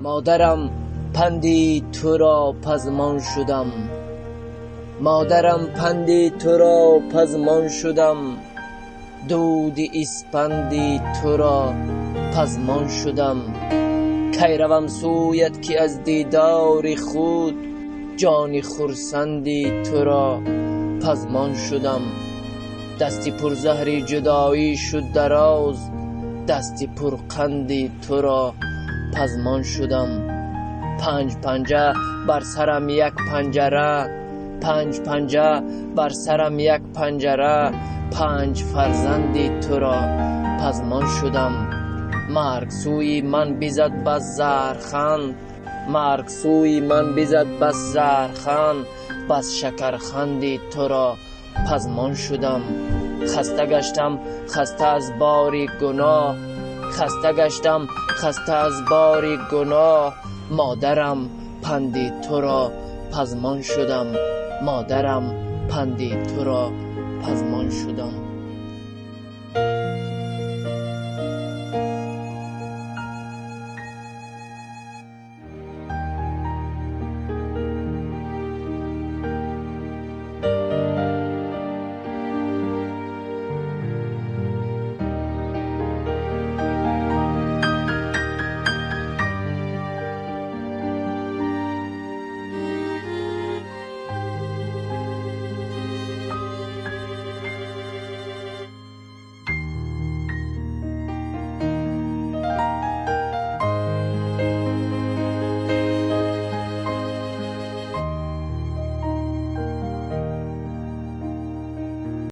مادرم پندی تو را پزمان شدم، مادرم پندی تو را پزمان شدم، دودی اسپندی تو را پزمان شدم. کی روم سویت که از دیدار خود، جان خرسندی تو را پزمان شدم. دستی پر زهر جدایی شد دراز، دستی پر قندی تو را پزمان شدم. پنج پنجه بر سرم یک پنجره، پنج پنجه بر سرم یک پنجره، پنج فرزندی تو را پزمان شدم. مرگ سوی من بیزد بس زهرخند، مرگ سوی من بیزد بس زهرخند، بس شکرخندی تو را پزمان شدم. خسته گشتم خسته از باری گناه، خسته گشتم خسته از باری گناه، مادرم پندی تو را پزمان شدم، مادرم پندی تو را پزمان شدم.